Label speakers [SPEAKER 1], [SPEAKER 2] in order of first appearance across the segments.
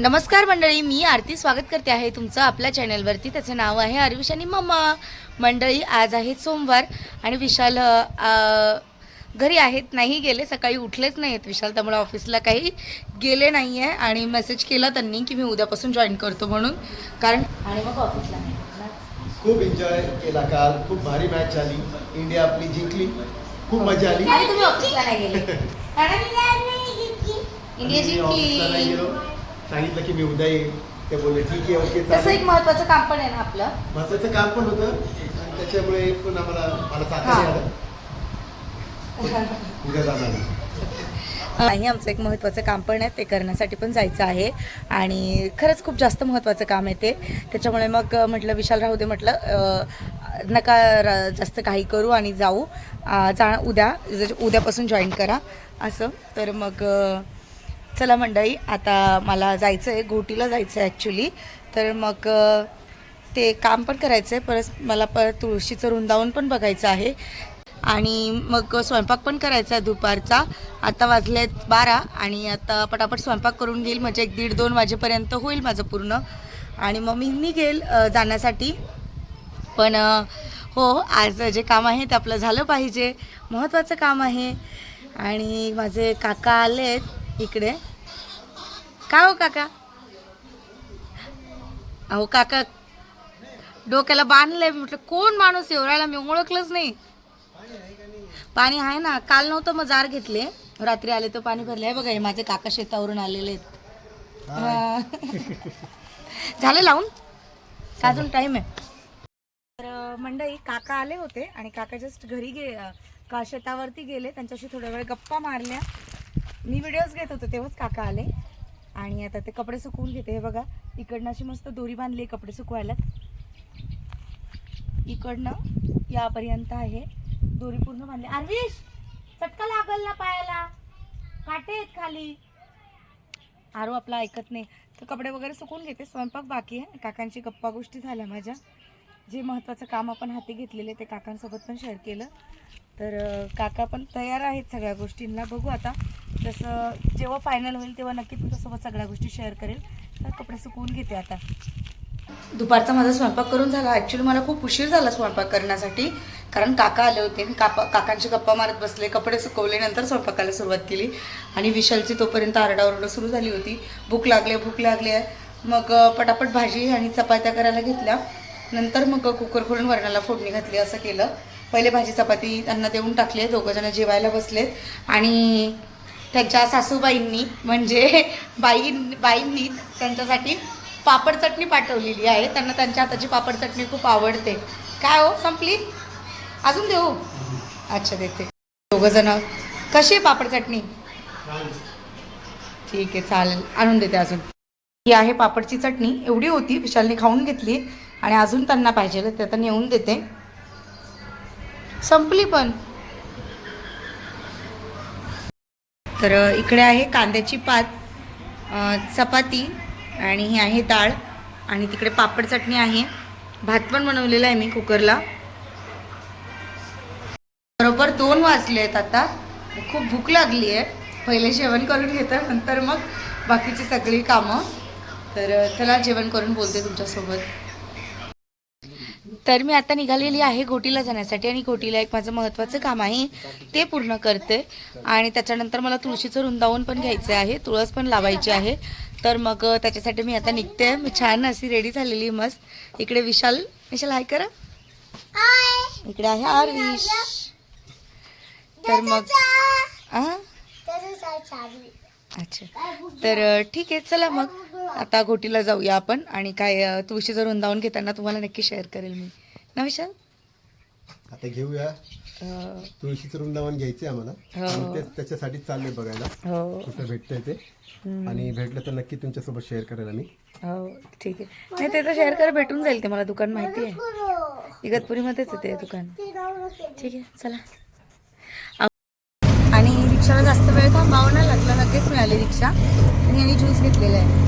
[SPEAKER 1] नमस्कार मंडळी, मी आरती स्वागत करते आहे तुमचं आपल्या चॅनलवरती. त्याचं नाव आहे आरविश आणि मम्मा. मंडळी, आज आहे सोमवार आणि विशाल घरी आहेत, नाही गेले. सकाळी उठलेच नाही आहेत विशाल, त्यामुळे ऑफिसला काही गेले नाही आहे. आणि मेसेज केला त्यांनी की मी उद्यापासून जॉईन करतो म्हणून, कारण आणि मग ऑफिसला नाही.
[SPEAKER 2] खूप एन्जॉय केला काल, खूप भारी मॅच झाली. इंडिया आपली जिंकली, खूप मजा आली.
[SPEAKER 1] आणि तुम्ही ऑफिसला नाही गेले. इंडिया जिंकली.
[SPEAKER 2] सांगितलं की मी उद्या येईल, ते बोलले ठीक आहे, ओके.
[SPEAKER 1] तसं एक महत्वाचं काम पण आहे ना आपलं,
[SPEAKER 2] महत्वाचं काम पण होतं आणि त्याच्यामुळे पण मला ताकद आलं. उद्या जाणार
[SPEAKER 1] नाही, आमचं एक महत्त्वाचं काम पण आहे, ते करण्यासाठी पण जायचं आहे. आणि खरंच खूप जास्त महत्त्वाचं काम आहे ते. त्याच्यामुळे मग म्हटलं विशाल राहू दे, म्हटलं नका जास्त काही करू आणि जाऊ, उद्यापासून जॉईन करा असं. तर मग चला मंडळी, आता मला जायचं आहे, घोटीला जायचं आहे ॲक्च्युली. तर मग ते काम पण करायचं आहे, परत मला तुळशीचं वृंदावन पण बघायचं आहे आणि मग स्वयंपाक पण करायचा आहे दुपारचा. आता वाजलेत 12 आणि आता पटापट स्वयंपाक करून घेईल, म्हणजे 1-1:30-2 वाजेपर्यंत होईल माझं पूर्ण. आणि मग मी निघेल जाण्यासाठी. पण हो, आज जे काम आहे ते आपलं झालं पाहिजे, महत्त्वाचं काम आहे. आणि माझे काका आलेत इकडे. काय हो काका? अहो काका, डोक्याला बांधलंय. म्हटलं कोण माणूस एवढ्याला, मी ओळखलंच नाही. पाणी आहे ना, काल नव्हतं मग जार घेतले, रात्री आले तर पाणी भरले. बघा, हे माझे काका शेतावरून आलेले आहेत. झालं लावून, अजून टाईम आहे. तर मंडळी, काका आले होते आणि काका जस्ट घरी शेतावरती गेले. त्यांच्याशी थोड्या वेळ गप्पा मारल्या. मी व्हिडिओज घेत होते तेव्हाच काका आले. आणि आता ते कपडे सुकवून घेते. हे बघा, इकडनं अशी मस्त दोरी बांधली कपडे सुकवायला. इकडनं यापर्यंत आहे दोरी पूर्ण बांधली. आरविश, चटका लागल ना पायाला, काटे आहेत खाली. आरू आपला ऐकत नाही. तर कपडे वगैरे सुकवून घेते, स्वयंपाक बाकी आहे. काकांची गप्पा गोष्टी झाल्या माझ्या. जे महत्त्वाचं काम आपण हाती घेतलेले ते काकांसोबत पण शेअर केलं. तर काका पण तयार आहेत सगळ्या गोष्टींना. बघू आता, जसं जेव्हा फायनल होईल तेव्हा नक्की तुमच्यासोबत सगळ्या गोष्टी शेअर करेल. तर कपडे सुकवून घेते आता. दुपारचा माझा स्वयंपाक करून झाला. ॲक्च्युली मला खूप उशीर झाला स्वयंपाक करण्यासाठी, कारण काका आले होते. मी काकांची गप्पा मारत बसले, कपडे सुकवले, नंतर स्वयंपाकाला सुरुवात केली. आणि विशालची तोपर्यंत आरडाओरडा सुरू झाली होती. भूक लागली आहे. मग पटापट भाजी आणि चपात्या करायला घेतल्या. नंतर मग कुकर खोलून वरणाला फोडणी घातली. असं केलं. पहिले भाजी चपाती त्यांना देऊन टाकले. दोघंजणं जेवायला बसलेत. आणि त्यांच्या सासूबाईंनी, म्हणजे बाईंनी त्यांच्यासाठी पापड चटणी पाठवलेली आहे. त्यांना त्यांच्या हाताची पापड चटणी खूप आवडते. काय हो, संपली? अजून देऊ? अच्छा, देते. दोघंजणं. कशी आहे पापड चटणी? ठीक आहे, चालेल, आणून देते अजून. ही आहे पापडची चटणी. एवढी होती, विशालने खाऊन घेतली आणि अजून त्यांना पाहिजे ते आता नेऊन देते. संपली पण. तर इकडे आहे कांद्याची पात, चपाती आणि ही आहे डाळ. आणि तिकडे पापड चटणी आहे. भात पण बनवलेला आहे मी कुकरला. बरोबर 2 वाजले आहेत आता. खूप भूक लागली आहे. पहिले जेवण करून घेतं, नंतर मग बाकीची सगळी कामं. तर चला, जेवण करून बोलते तुमच्यासोबत. तर मी आता निघालेली आहे घोटीला जाण्यासाठी. आणि घोटीला एक माझं महत्त्वाचं काम आहे, ते पूर्ण करते. आणि त्याच्यानंतर मला तुळशीचं वृंदावन पण घ्यायचं आहे, तुळस पण लावायची आहे. तर मग त्याच्यासाठी मी आता निघते. मी छान अशी रेडी झालेली मस्त. इकडे विशाल हाय करा. इकडे आहे आरविश. तर मग अच्छा, तर ठीक आहे, चला मग आता घोटीला जाऊया आपण. आणि काय तुळशीचं वृंदावन घेताना तुम्हाला नक्की शेअर करेल मी ना विशाल.
[SPEAKER 2] आता घेऊया. तुळशीचं वृंदावन घ्यायचे आम्हाला. त्याच्यासाठी चाललंय बघायला कुठं भेटतंय ते. आणि भेटलं तर नक्की तुमच्यासोबत शेअर करेल आम्ही.
[SPEAKER 1] हो, ठीक आहे. नाही, ते तर शेअर कर, भेटून जाईल ते. मला दुकान माहिती आहे, इगतपुरीमध्येच आहे ते दुकान. ठीक आहे, चला. आणि रिक्षाला जास्त वेळ थांबावं नाही लागला, लगेच मिळाली रिक्षा. आणि यांनी ज्यूस घेतलेला आहे.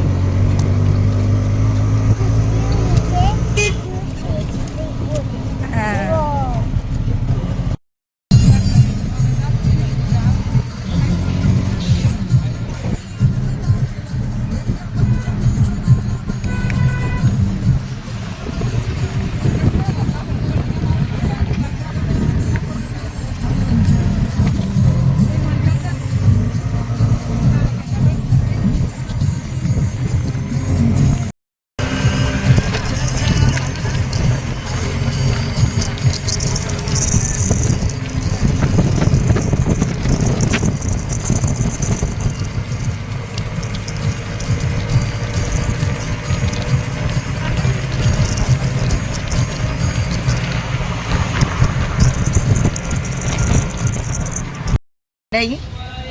[SPEAKER 1] मंडळी,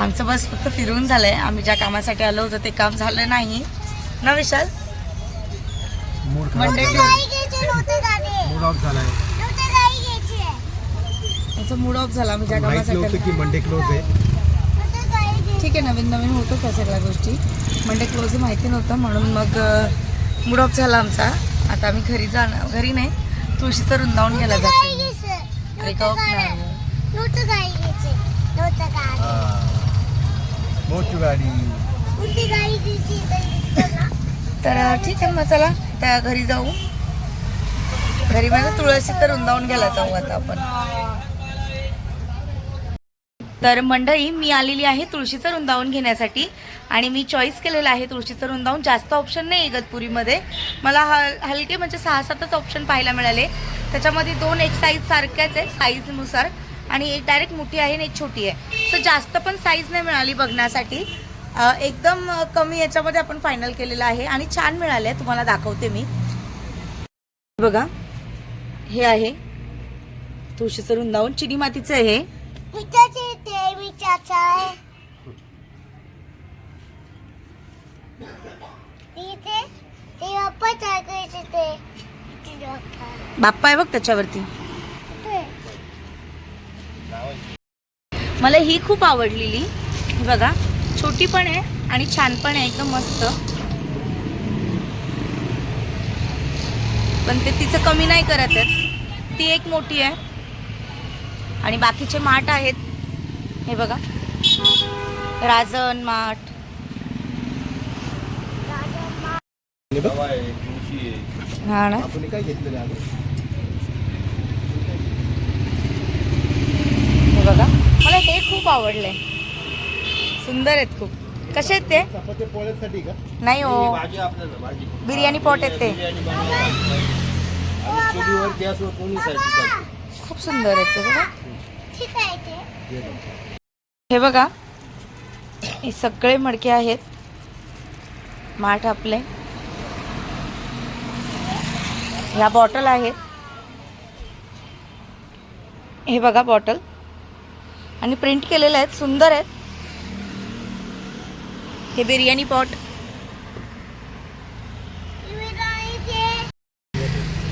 [SPEAKER 1] आमचं बस फक्त फिरून झालंय. आम्ही ज्या कामासाठी आलो होतो ते काम झालं नाही ना विशाल. मंडे
[SPEAKER 2] मूड ऑफ झालाय.
[SPEAKER 1] आमचा मूड ऑफ झाला. आम्ही ज्या
[SPEAKER 2] माहित
[SPEAKER 1] कामासाठी
[SPEAKER 2] नव्हतं की मंडे क्लोज आहे.
[SPEAKER 1] ठीक आहे, नवीन नवीन होतच या सगळ्या गोष्टी. मंडे क्लोज माहिती नव्हतं म्हणून मग मूड ऑफ झाला आमचा. आता आम्ही घरी नाही, तुळशीचं वृंदावन घ्यायला जातो. तर ठीक आहे, मग चला त्या घरी जाऊ. घरी म्हणजे तुळशीचं वृंदावन घ्यायला जाऊ आता आपण. तर मंडळी, मी आलेली आहे तुळशीचं वृंदावन घेण्यासाठी आणि मी चॉईस केलेलं आहे तुळशीचं वृंदावन. जास्त ऑप्शन नाही इगतपुरीमध्ये. मला हलके म्हणजे 6-7च ऑप्शन पाहायला मिळाले. त्याच्यामध्ये 2 एक साईज सारख्याच आहे साईजनुसार, आणि एक डायरेक्ट मोठी आहे आणि एक छोटी आहे. सो जास्त पण साईज नाही मिळाली बघण्यासाठी. एकदम कमी याच्यामध्ये आपण फायनल केलेलं आहे आणि छान मिळाले. तुम्हाला दाखवते मी. बघा, हे आहे तुळशीचं वृंदावन. चिनी मातीचं आहे. बाप्पा आहे बघ त्याच्यावरती. मला ही खूप आवडलेली. बघा, छोटी पण आहे आणि छान पण आहे, एकदम मस्त. पण ते तिचं कमी नाही करत आहेत. ती एक मोठी आहे आणि बाकीचे माठ आहेत. हे बघा, राजन माठ. हा ना,
[SPEAKER 2] आपण काय घेतलेलं आहे?
[SPEAKER 1] हे बघा, मला हे खूप आवडलंय. सुंदर आहेत खूप. कसे आहेत ते?
[SPEAKER 2] चपाती पोळ्यासाठी का?
[SPEAKER 1] नाही हो, बिर्याणी पॉट आहेत ते. खूप सुंदर आहेत ते बघा. हे बघा, हे सगळे मडके आहेत माठ आपले. ह्या बॉटल आहेत. हे बघा बॉटल, आणि प्रिंट केलेले आहेत, सुंदर आहेत. हे बिर्याणी पॉट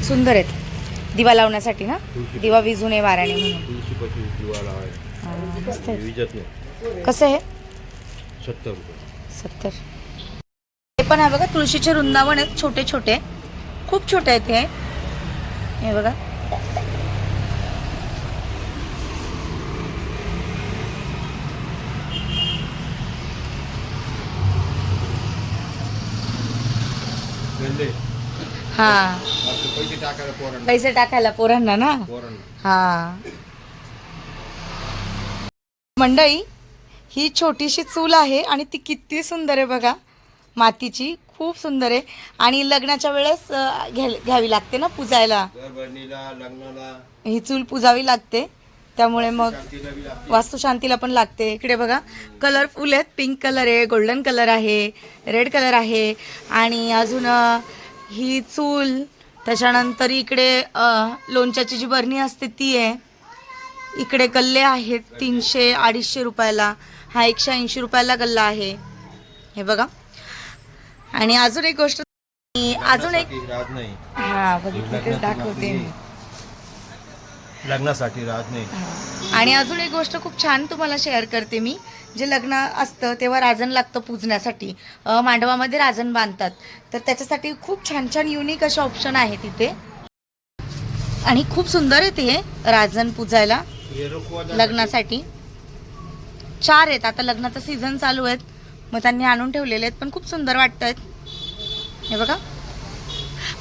[SPEAKER 1] सुंदर आहेत. दिवा लावण्यासाठी ना, दिवा विजू नये वाऱ्याने म्हणून. मस्त आहे. कसं आहे? 70. हे पण आहे बघा, तुळशीचे वृंदावन आहेत. छोटे छोटे, खूप छोटे आहेत हे बघा. हा, पैसे टाकायला पोरांना ना. हा मंडळी, ही छोटीशी चूल आहे आणि ती किती सुंदर आहे बघा, मातीची. खूप सुंदर आहे आणि लग्नाच्या वेळेस घ्यावी लागते ना पूजायला. ही चूल पूजावी लागते, त्यामुळे मग वास्तुशांतीला पण लागते. इकडे बघा, कलरफुल आहेत. पिंक कलर आहे, गोल्डन कलर आहे, रेड कलर आहे. आणि अजून ही चूल, त्याच्यानंतर इकडे लोणच्याची जी बरणी असते ती आहे. इकडे गल्ले आहेत 300-250 रुपयाला. हा 180 रुपयाला गल्ला आहे. हे बघा. आणि अजून एक गोष्ट, अजून एक, हा बघितलं तेच दाखवते मी.
[SPEAKER 2] लग्नासाठी राज नाही.
[SPEAKER 1] आणि अजून एक गोष्ट खूप छान तुम्हाला शेअर करते मी. जे लग्न असतं तेव्हा राजन लागतं पूजण्यासाठी. मांडवामध्ये राजन बांधतात, तर त्याच्यासाठी खूप छान छान युनिक असे ऑप्शन आहे तिथे. आणि खूप सुंदर आहे ते राजन पूजायला लग्नासाठी. 4 आहेत. आता लग्नाचा सीझन चालू आहेत, मग त्यांनी आणून ठेवलेले आहेत, पण खूप सुंदर वाटत आहेत. हे बघा,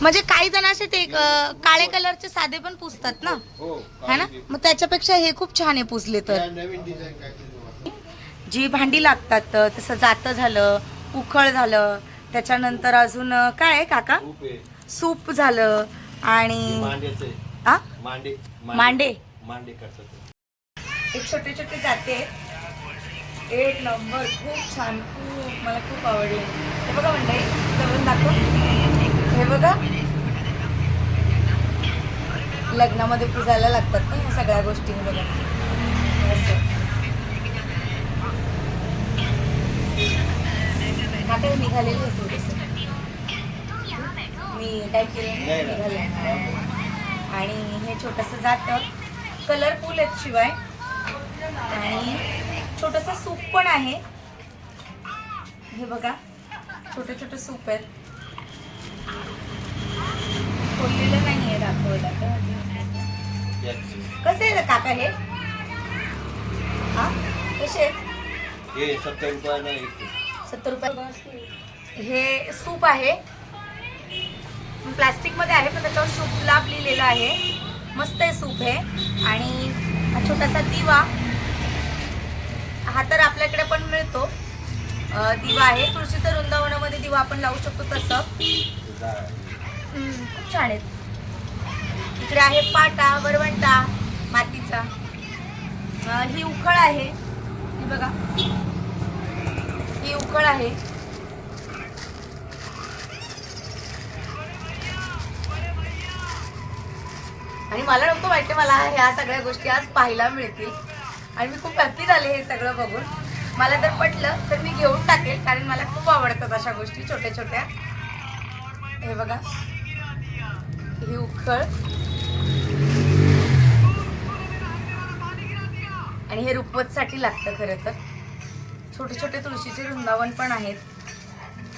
[SPEAKER 1] म्हणजे काही जण असे ते काळे कलरचे साधे पण पुसतात ना, है ना. मग त्याच्यापेक्षा हे खूप छान आहे पुसले तर. जी भांडी लागतात, तसं जातं झालं, उखळ झालं, त्याच्यानंतर अजून काय आहे काका, सूप झालं, आणि मांडे एक छोटे छोटे जाते. एक नंबर, खूप छान, खूप मला खूप आवडले. हे बघा मंडळी, करून दाखव. हे बघा, लग्नामध्ये पुजायला लागतात ना या सगळ्या गोष्टी. बघा, आता हे निघालेलं आहे थोडंसं, मी काय केलं निघाले. आणि हे छोटंसं जातं, कलरफुल आहेत शिवाय, आणि छोटंसं सूप पण आहे. हे बघा छोटे छोटे सूप आहेत, खोललेलं नाही आहे दाखवायला. कसे आहे काका हे? हा कसे आहेत?
[SPEAKER 3] 70 रुपयाला
[SPEAKER 1] 70 रुपये. हे सूप आहे, प्लास्टिक मध्ये आहे पण त्याच्यावर सूप लाभ लिहिलेला आहे. मस्त आहे सूप हे. आणि हा छोटासा दिवा, हा तर आपल्याकडे पण मिळतो दिवा आहे. तुळशीच्या वृंदावनामध्ये दिवा आपण लावू शकतो तसं. खूप छान आहेत. इकडे आहे पाटा, वरवंटा मातीचा. ही उखळ आहे, ही बघा ही उखळ आहे. आणि मला नव्हतं माहिती मला ह्या सगळ्या गोष्टी आज पाहायला मिळतील, आणि मी खूप हॅपी झाले हे सगळं बघून. मला जर पटलं तर मी घेऊन टाकेल, कारण मला खूप आवडतात अशा गोष्टी छोट्या छोट्या. हे बघा ही उखळ, आणि हे रुपवतसाठी लागतं खरं तर. छोटे छोटे तुळशीचे वृंदावन पण आहेत.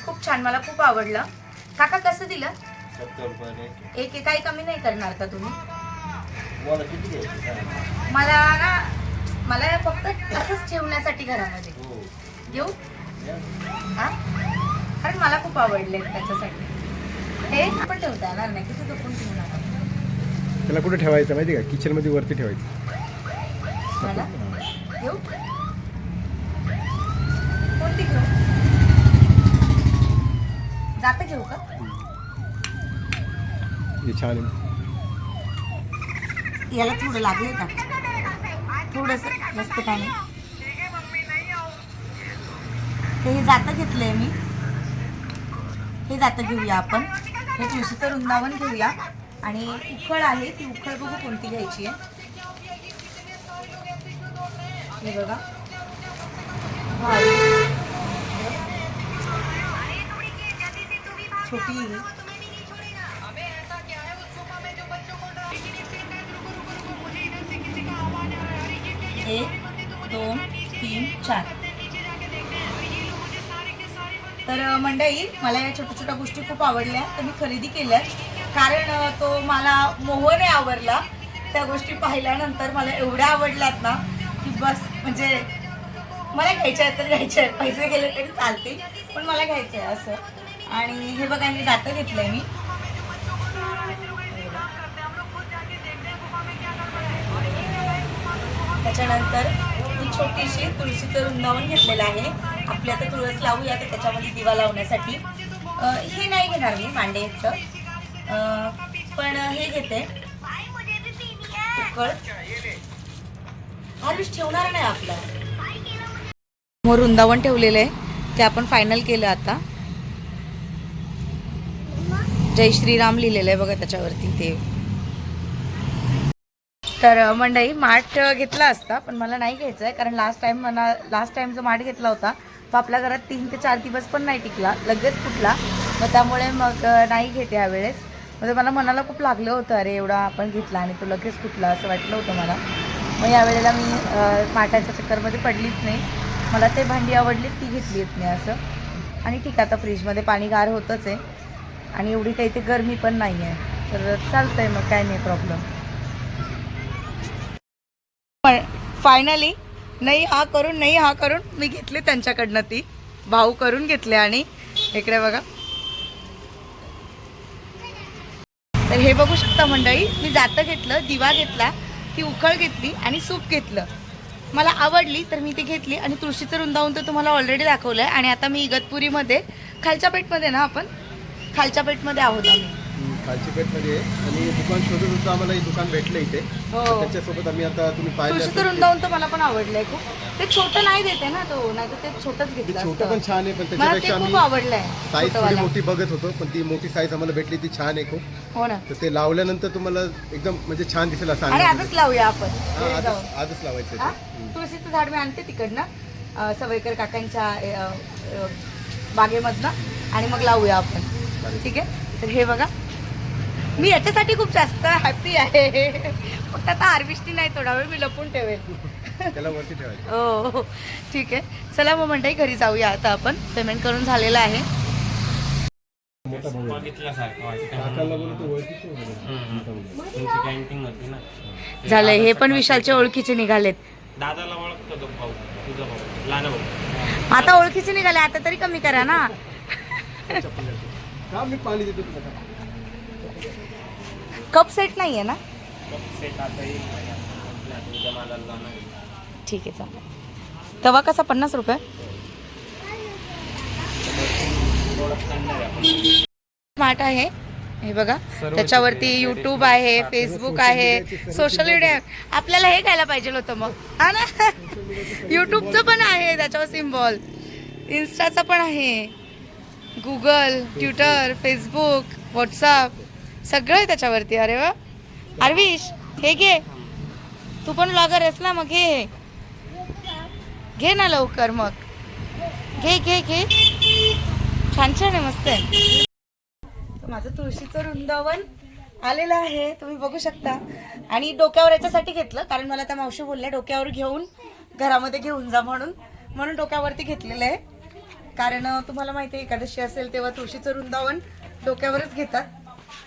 [SPEAKER 1] खूप छान, मला खूप आवडलं. काका कसं दिलं?
[SPEAKER 3] 70 रुपयाला
[SPEAKER 1] एक काही कमी नाही करणार का तुम्ही?
[SPEAKER 3] तुम्हाला किती घ्यायचं?
[SPEAKER 1] मला फक्त असंच ठेवण्यासाठी घरामध्ये
[SPEAKER 3] हो
[SPEAKER 1] घेऊ हा, कारण मला खूप आवडले त्याच्यासाठी. हे आपण ठेवता येणार नाही, किती जपून ठेवणार
[SPEAKER 2] त्याला कुठे ठेवायचं माहिती का? किचन मध्ये वरती ठेवायचं.
[SPEAKER 1] मला. घेऊ कोणती घेऊ? जातं घेऊ का?
[SPEAKER 2] हे छान आहे.
[SPEAKER 1] याला थोडं लागले का? थोडस, जास्त काय नाही. हे जातं घेतलंय मी, हे जातं घेऊया आपण. हे तुळशीचं वृंदावन घेऊया. आणि उखळ आहे, ती उखळ बघू कोणती घ्यायची आहे. हे बघा छोटी आहे. 1 2 3 4. तर मंडळी, मला या छोट्या छोट्या गोष्टी खूप आवडल्या, तर मी खरेदी केल्या. कारण तो मला मोहने आवडला. त्या गोष्टी पाहिल्यानंतर मला एवढ्या आवडल्यात ना की बस, म्हणजे मला घ्यायच्या आहेत तर घ्यायच्या आहेत, पैसे गेले तरी चालतील, पण मला घ्यायचं आहे असं. आणि हे बघा, हे जातं घेतलंय मी. त्याच्यानंतर ही छोटीशी तुळशीचं वृंदावन घेतलेलं आहे. आपल्या आता तुळस लावूया तर त्याच्यामध्ये दिवा लावण्यासाठी. हे नाही घेणार मी मांडेचं, पण हे घेते उकळ. आरुष ठेवणार नाही आपला. समोर वृंदावन ठेवलेलं आहे, ते आपण फायनल केलं आता. जय श्रीराम लिहिलेलं आहे बघा त्याच्यावरती ते. तर मंडळी, माठ घेतला असता पण मला नाही घ्यायचं आहे, कारण लास्ट टाइम जो माठ घेतला होता तो आपल्या घरात 3 ते 4 दिवस पण नाही टिकला, लगेच फुटला. मग त्यामुळे मग नाही घेते यावेळेस. म्हणजे मला मनाला खूप लागलं होतं, अरे एवढा आपण घेतला आणि तो लगेच फुटला असं वाटलं होतं मला. मग यावेळेला मी माठाच्या चक्करमध्ये पडलीच नाही. मला ते भांडी आवडली, ती घेतली आहेत मी असं. आणि ठीक आहे, आता फ्रीजमध्ये पाणी गार होतंच आहे आणि एवढी काही ते गरमी पण नाही आहे, तर चालतंय मग, काय नाही प्रॉब्लेम. फायनली नाही हा करून मी घेतली त्यांच्याकडनं, ती भाऊ करून घेतले. आणि इकडे बघा, तर हे बघू शकता मंडळी, मी जातं घेतलं, दिवा घेतला, ती उखळ घेतली आणि सूप घेतलं. मला आवडली तर मी ती घेतली. आणि तुळशीचं वृंदावन तर तुम्हाला ऑलरेडी दाखवलं आहे. आणि आता मी इगतपुरीमध्ये खालच्या पेठमध्ये ना, आपण खालच्या पेठमध्ये आहोत आम्ही.
[SPEAKER 2] खालची पेठमध्ये आणि दुकान शोधत होतं, आम्हाला हे दुकान भेटलं इथे.
[SPEAKER 1] हो,
[SPEAKER 2] त्याच्यासोबत आम्ही आता तुम्ही पाहिलं
[SPEAKER 1] तुळशीचं वृंदावन तर मला पण आवडलंय खूप. ते छोटं नाही देते ना तो, नाही तर ते छोटंच घेतलं
[SPEAKER 2] छोटं
[SPEAKER 1] असतं.
[SPEAKER 2] पण छान आहे, पण
[SPEAKER 1] मला ते
[SPEAKER 2] त्याच्यापेक्षा
[SPEAKER 1] खूप
[SPEAKER 2] आम्ही
[SPEAKER 1] आवडलंय
[SPEAKER 2] साईज थोडी
[SPEAKER 1] छोटंवालं.
[SPEAKER 2] मोठी बघत होतो, पण ती मोठी साईज आम्हाला भेटली, ती छान आहे खूप.
[SPEAKER 1] हो ना.
[SPEAKER 2] तर ते लावल्यानंतर तुम्हाला एकदम म्हणजे छान दिसेल असं
[SPEAKER 1] आणि
[SPEAKER 2] आम्ही
[SPEAKER 1] आजच लावूया आपण
[SPEAKER 2] हा,
[SPEAKER 1] घरी जाऊन.
[SPEAKER 2] आजच लावायचं
[SPEAKER 1] हा?
[SPEAKER 2] ते.
[SPEAKER 1] तुळशीचं झाड मी आणते तिकडनं, सवयकर काकांच्या बागेमधनं आणि मग लावूया आपण. ठीक आहे. तर हे बघा, मी याच्यासाठी खूप जास्त हॅपी आहे. फक्त आता आरविष्टी नाही, थोडा वेळ मी लपून ठेवेल.
[SPEAKER 2] त्याला वरती ठेवायचं.
[SPEAKER 1] हो ठीक आहे. चला मग मंडळी घरी जाऊया आता. आपण पेमेंट करून झालेलं आहे.
[SPEAKER 2] मोठा भाऊ आहे. काकाला बोलू तो ओळखीचे वगैरे.
[SPEAKER 1] झालंय, हे पण विशालच्या ओळखीचे निघालेत.
[SPEAKER 4] दादाला ओळखतो तो भाऊ, तुझा भाऊ, लहान भाऊ.
[SPEAKER 1] आता ओळखीचे निघाले, आता तरी कमी करा ना.
[SPEAKER 2] का मी पाणी देतो तुला.
[SPEAKER 1] कप सेट नाहीये ना.
[SPEAKER 4] सेट आता येईल, तुझ्या मालाला जाणार आहे.
[SPEAKER 1] ठीक आहे चालेल. तवा कसा 50 रुपये. स्मार्ट आहे हे बघा. त्याच्यावरती यूट्यूब आहे, फेसबुक आहे, सोशल मीडिया आहे. आपल्याला हे खायला पाहिजे होतं मग, हा ना. यूट्यूबचं पण आहे त्याच्यावर सिम्बॉल, इन्स्टाचा पण आहे, गुगल, ट्विटर, फेसबुक, व्हॉट्सअप सगळं आहे त्याच्यावरती. अरे वा. आरविश हे घे, तू पण ब्लॉगर आहेस ना, मग घे घे ना लवकर. मग घे घे घे. छान छान आहे, मस्त आहे. माझं तुळशीचं वृंदावन आलेलं आहे, तुम्ही बघू शकता. आणि डोक्यावर याच्यासाठी घेतलं कारण मला त्या मावशी बोलल्या डोक्यावर घेऊन घरामध्ये घेऊन जा म्हणून डोक्यावरती घेतलेलं आहे. कारण तुम्हाला माहिती आहे एकादशी असेल तेव्हा तुळशीचं वृंदावन डोक्यावरच घेतात,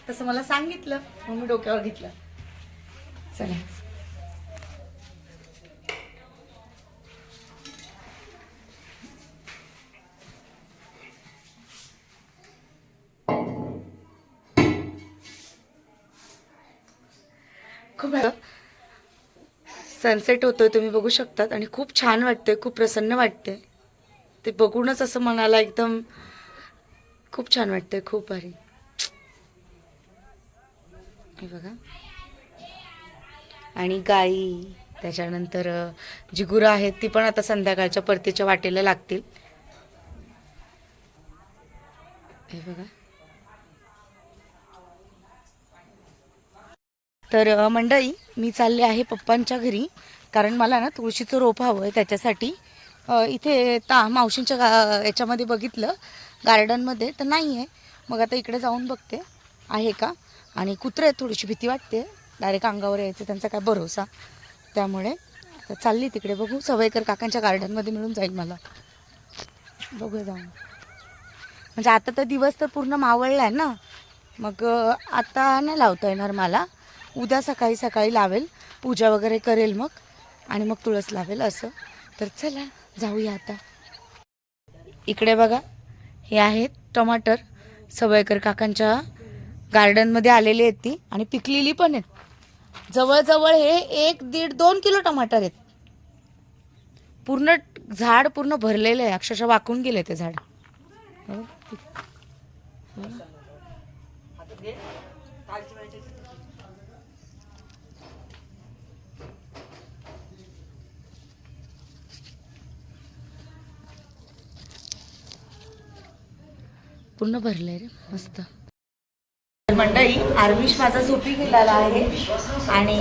[SPEAKER 1] तसं मला सांगितलं म्हणून मी डोक्यावर घेतलं. चला खूप सनसेट होतोय, तुम्ही बघू शकतात. आणि खूप छान वाटतंय, खूप प्रसन्न वाटतंय. ते बघूनच असं मनाला एकदम खूप छान वाटतंय, खूप भारी. हे बघा. आणि गाई, त्याच्यानंतर जी गुरं आहेत ती पण आता संध्याकाळच्या परतीच्या वाटेला लागतील. हे बघा. तर मंडळी मी चालले आहे पप्पांच्या घरी, कारण मला ना तुळशीचं रोप हवं आहे. त्याच्यासाठी इथे मावशींच्या याच्यामध्ये बघितलं गार्डनमध्ये, तर नाही आहे. मग आता इकडे जाऊन बघते आहे का. आणि कुत्रे आहेत, थोडीशी भीती वाटते डायरेक्ट अंगावर यायचं, त्यांचा काय भरोसा. त्यामुळे आता चालली तिकडे, बघू. सवयकर काकांच्या गार्डनमध्ये मिळून जाईल मला, बघूया जाऊन. म्हणजे आता तर दिवस तर पूर्ण मावळला आहे ना, मग आता नाही लावता येणार मला. उद्या सकाळी सकाळी लावेल, पूजा वगैरे करेल मग, आणि मग तुळस लावेल असं. तर चला जाऊया आता. इकडे बघा, हे आहेत टमाटर, सवयकर काकांच्या गार्डनमध्ये आलेली आहेत ती, आणि पिकलेली पण आहेत. जवळजवळ हे 1-1.5-2 किलो टमाटर आहेत. पूर्ण झाड पूर्ण भरलेलं आहे, अक्षरशः वाकून गेले ते झाड. पूर्ण भरलंय रे, मस्त. मंडळी, आरविश माझा झोपी गेलेला आहे आणि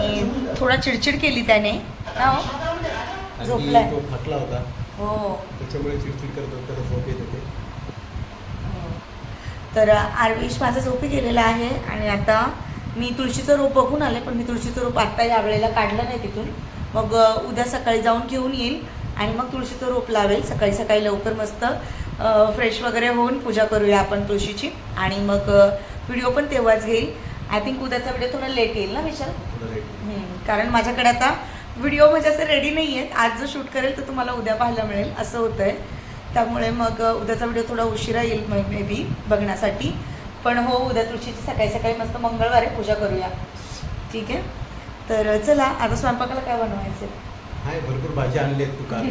[SPEAKER 1] थोडा चिडचिड केली त्याने ना. झोपलाय,
[SPEAKER 2] तो थकला होता,
[SPEAKER 1] हो,
[SPEAKER 2] त्याच्यामुळे चिडचिड करत होता, त्याला झोप येत होते.
[SPEAKER 1] तर आरविश माझा झोपी गेलेला आहे. आणि आता मी तुळशीचं रोप बघून आले, पण मी तुळशीचं रोप आत्ता यावेळेला काढलं नाही तिथून. मग उद्या सकाळी जाऊन घेऊन येईल आणि मग तुळशीचं रोप लावेल. सकाळी सकाळी लवकर मस्त फ्रेश वगैरे होऊन पूजा करूया आपण तुळशीची, आणि मग व्हिडिओ पण तेव्हाच घेईल. आय थिंक उद्याचा व्हिडिओ थोडा लेट येईल ना विशाल, कारण माझ्याकडे आता व्हिडिओ म्हणजे असं रेडी नाही आहेत. आज जो शूट करेल तर तुम्हाला उद्या पाहायला मिळेल असं होतं आहे. त्यामुळे मग उद्याचा व्हिडिओ थोडा उशिरा येईल मे बी बघण्यासाठी. पण हो, उद्या तुळशीची सकाळी सकाळी मस्त मंगळवारी पूजा करूया. ठीक आहे. तर चला आता स्वयंपाकाला काय बनवायचं
[SPEAKER 2] हाय, भरपूर भाजी आणली आहेत तू का.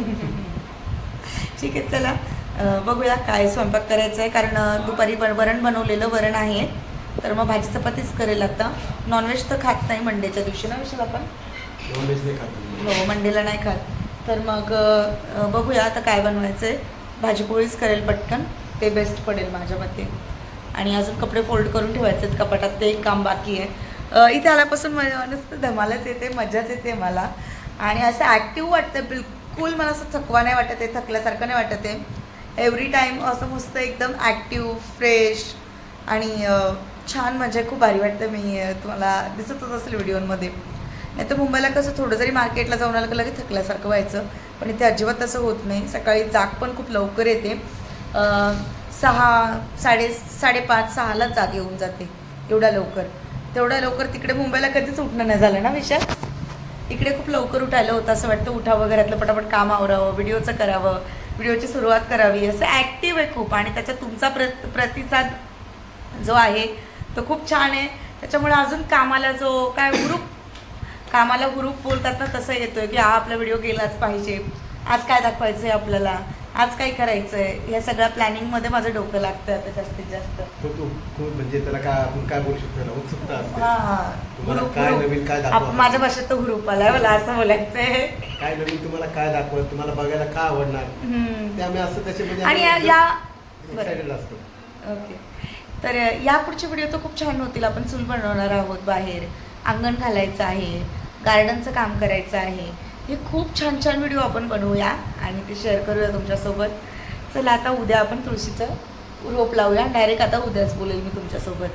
[SPEAKER 1] ठीक आहे, चला बघूया काय स्वयंपाक करायचं आहे. कारण दुपारी वरण बनवलेलं वरण आहे, तर मग भाजी चपातीच करेल आता. नॉनव्हेज तर खात नाही मंडेच्या दिवशी ना विशाल आपण.
[SPEAKER 2] नॉनव्हेज नाही खात
[SPEAKER 1] हो, मंडेला नाही खात. तर मग बघूया आता काय बनवायचं आहे. भाजीपोळीच करेल पटकन, ते बेस्ट पडेल माझ्या मते. आणि अजून कपडे फोल्ड करून ठेवायचे आहेत कपाटात, ते एक काम बाकी आहे. इथे आल्यापासून मला नुसतं धमालच येते, मजाच येते मला. आणि असं ॲक्टिव्ह वाटतं, बिलकुल मला असं थकवा नाही वाटत आहे, थकल्यासारखं नाही वाटत आहे. एव्हरी टाईम असं मस्त एकदम ॲक्टिव्ह फ्रेश आणि छान म्हणजे खूप भारी वाटतं. मी तुम्हाला दिसतच असेल व्हिडिओमध्ये. नाही तर मुंबईला कसं थोडं जरी मार्केटला जाऊन आलं की लगेच थकल्यासारखं व्हायचं, पण इथे अजिबात तसं होत नाही. सकाळी जाग पण खूप लवकर येते. 5:30-6:30लाच जाग येऊन जाते एवढ्या लवकर. तिकडे मुंबईला कधीच उठणं नाही झालं ना विशाल. इकडे खूप लवकर उठायला होतं, असं वाटतं उठावं, घरातलं पटापट काम आवरावं, व्हिडिओचं करावं, व्हिडिओची सुरुवात करावी, असं ॲक्टिव्ह आहे खूप. आणि त्याच्यात तुमचा प्रतिसाद जो आहे तो खूप छान आहे. त्याच्यामुळे अजून कामाला जो काय हुरूप बोलतात ना तसं येतोय की हा आपला व्हिडिओ गेलाच पाहिजे, आज काय दाखवायचं आहे आपल्याला, आज काय करायचं आहे, या सगळ्या प्लॅनिंगमध्ये माझं डोकं लागतं आता जास्तीत जास्त.
[SPEAKER 2] म्हणजे त्याला काय आपण काय बोलू शकतो ना, उत्सुकता असते.
[SPEAKER 1] हां,
[SPEAKER 2] तुम्हाला काय नवीन काय दाखवा,
[SPEAKER 1] माझ्या भाषेत तो हुरूप आलाय मला असं बोलायचंय.
[SPEAKER 2] काय नवीन तुम्हाला काय दाखवत, तुम्हाला बघायला काय आवडणार ते आम्ही असं त्याच्यामध्ये
[SPEAKER 1] आणि
[SPEAKER 2] एक्साइटेड असतो.
[SPEAKER 1] ओके, तर यापुढचे व्हिडिओ तर खूप छान होतील. आपण चूल बनवणार आहोत, बाहेर अंगण घालायचं आहे, गार्डनचं काम करायचं आहे. हे खूप छान छान व्हिडिओ आपण बनवूया आणि ते शेअर करूया तुमच्यासोबत. चला आता उद्या आपण तुळशीचं रोप लावूया. डायरेक्ट आता उद्याच बोलेल मी तुमच्यासोबत.